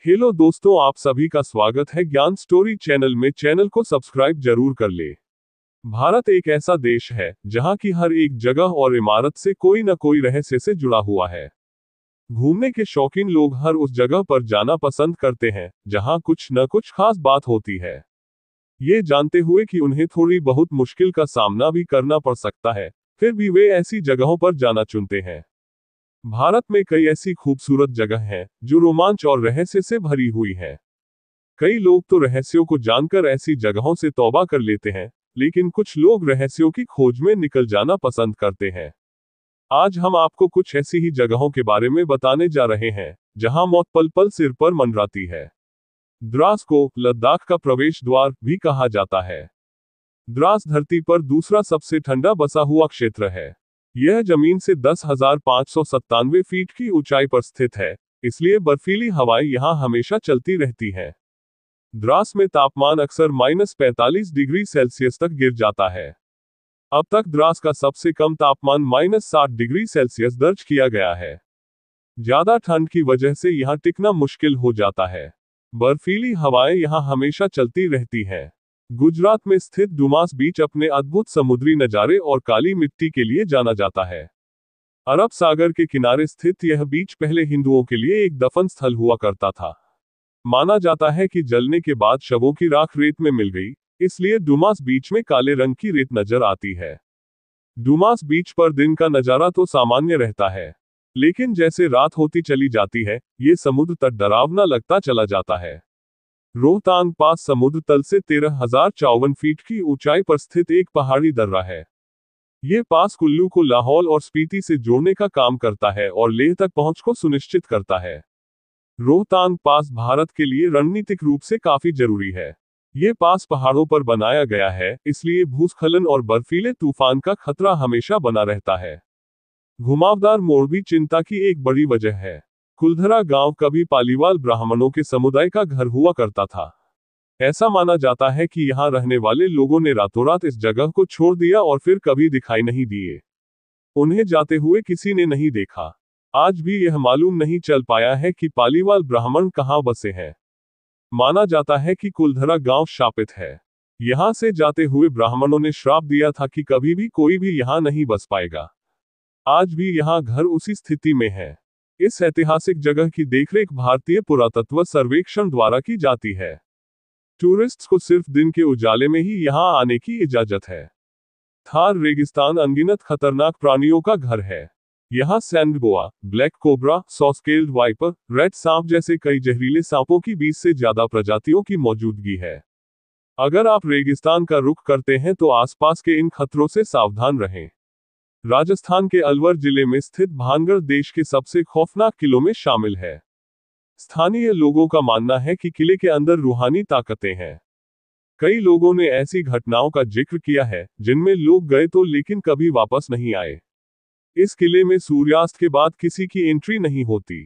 Hello दोस्तों, आप सभी का स्वागत है ज्ञान स्टोरी चैनल में। चैनल को सब्सक्राइब जरूर कर ले। भारत एक ऐसा देश है जहां की हर एक जगह और इमारत से कोई न कोई रहस्य से जुड़ा हुआ है। घूमने के शौकीन लोग हर उस जगह पर जाना पसंद करते हैं जहां कुछ न कुछ खास बात होती है, ये जानते हुए कि उन्हें थोड़ी बहुत मुश्किल का सामना भी करना पड़ सकता है, फिर भी वे ऐसी जगहों पर जाना चुनते हैं। भारत में कई ऐसी खूबसूरत जगह हैं जो रोमांच और रहस्य से भरी हुई हैं। कई लोग तो रहस्यों को जानकर ऐसी जगहों से तौबा कर लेते हैं, लेकिन कुछ लोग रहस्यों की खोज में निकल जाना पसंद करते हैं। आज हम आपको कुछ ऐसी ही जगहों के बारे में बताने जा रहे हैं जहां मौत पल पल सिर पर मंडराती है। द्रास को लद्दाख का प्रवेश द्वार भी कहा जाता है। द्रास धरती पर दूसरा सबसे ठंडा बसा हुआ क्षेत्र है। यह जमीन से 10,597 फीट की ऊंचाई पर स्थित है, इसलिए बर्फीली हवाएं यहां हमेशा चलती रहती हैं। द्रास में तापमान अक्सर -45 डिग्री सेल्सियस तक गिर जाता है। अब तक द्रास का सबसे कम तापमान -60 डिग्री सेल्सियस दर्ज किया गया है। ज्यादा ठंड की वजह से यहां टिकना मुश्किल हो जाता है। बर्फीली हवाएं यहां हमेशा चलती रहती हैं। गुजरात में स्थित डुमास बीच अपने अद्भुत समुद्री नज़ारे और काली मिट्टी के लिए जाना जाता है। अरब सागर के किनारे स्थित यह बीच पहले हिंदुओं के लिए एक दफन स्थल हुआ करता था। माना जाता है कि जलने के बाद शवों की राख रेत में मिल गई, इसलिए डुमास बीच में काले रंग की रेत नजर आती है। डुमास बीच पर दिन का नजारा तो सामान्य रहता है, लेकिन जैसे रात होती चली जाती है, ये समुद्र तट डरावना लगता चला जाता है। रोहतांग पास समुद्र तल से 13,054 फीट की ऊंचाई पर स्थित एक पहाड़ी दर्रा है। ये पास कुल्लू को लाहौल और स्पीति से जोड़ने का काम करता है और लेह तक पहुंच को सुनिश्चित करता है। रोहतांग पास भारत के लिए रणनीतिक रूप से काफी जरूरी है। ये पास पहाड़ों पर बनाया गया है, इसलिए भूस्खलन और बर्फीले तूफान का खतरा हमेशा बना रहता है। घुमावदार मोड़ भी चिंता की एक बड़ी वजह है। कुलधरा गांव कभी पालीवाल ब्राह्मणों के समुदाय का घर हुआ करता था। ऐसा माना जाता है कि यहां रहने वाले लोगों ने रातों रात इस जगह को छोड़ दिया और फिर कभी दिखाई नहीं दिए। उन्हें जाते हुए किसी ने नहीं देखा। आज भी यह मालूम नहीं चल पाया है कि पालीवाल ब्राह्मण कहां बसे हैं। माना जाता है कि कुलधरा गांव शापित है। यहां से जाते हुए ब्राह्मणों ने श्राप दिया था कि कभी भी कोई भी यहां नहीं बस पाएगा। आज भी यहां घर उसी स्थिति में है। इस ऐतिहासिक जगह की देखरेख भारतीय पुरातत्व सर्वेक्षण द्वारा की जाती है। टूरिस्ट्स को सिर्फ दिन के उजाले में ही यहां आने की इजाजत है। थार रेगिस्तान अनगिनत खतरनाक प्राणियों का घर है। यहां sand boa, black cobra, saw scaled viper, red सांप जैसे कई जहरीले सांपों की 20 से ज्यादा प्रजातियों की मौजूदगी है। अगर आप रेगिस्तान का रुख करते हैं तो आसपास के इन खतरों से सावधान रहें। राजस्थान के अलवर जिले में स्थित भानगढ़ देश के सबसे खौफनाक किलों में शामिल है। स्थानीय लोगों का मानना है कि किले के अंदर रूहानी ताकतें हैं। कई लोगों ने ऐसी घटनाओं का जिक्र किया है जिनमें लोग गए तो लेकिन कभी वापस नहीं आए। इस किले में सूर्यास्त के बाद किसी की एंट्री नहीं होती।